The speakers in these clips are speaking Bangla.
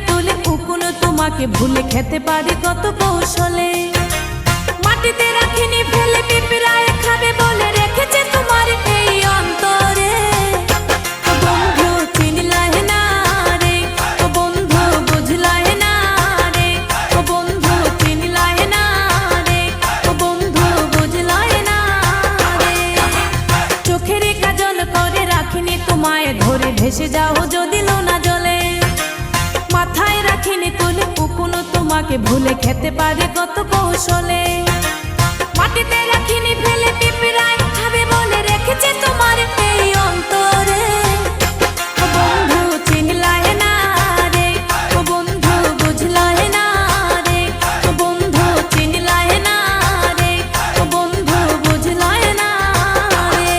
তুলে উকুন তোমাকে ভুলে খেতে পারি কত কৌশলে। মাটিতে রাখিনি ফেলে পিঁপড়ায় খাবে বলে রেখেছে তোমার এই অন্তরে। ও বন্ধু চিনলাই না রে, ও বন্ধু বুঝলাই না রে, ও বন্ধু চিনলাই না রে, ও বন্ধু বুঝলাই না রে। চোখের কাজল করে রাখিনি তোমায় ধরে ভেসে যাও যদি লোনা জলে। মাথায় রাখিনি তুলে উকুন তোমাকে ভুলে খেতে পারে কত কৌশলে। মাটিতে রাখিনি ফেলে পিঁপড়ায় খাবে বলে রেখেছে তোমার এই অন্তরে। ও বন্ধু চিনলাই না রে, ও বন্ধু বুঝলাই না রে, ও বন্ধু চিনলাই না রে, ও বন্ধু বুঝলাই না রে।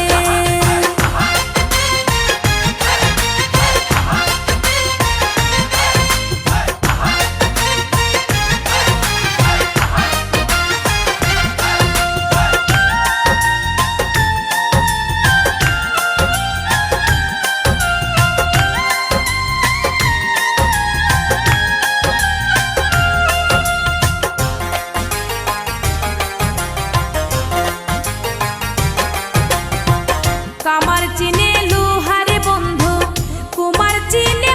কামার চিনে লোহারে বন্ধু, কুমার চিনে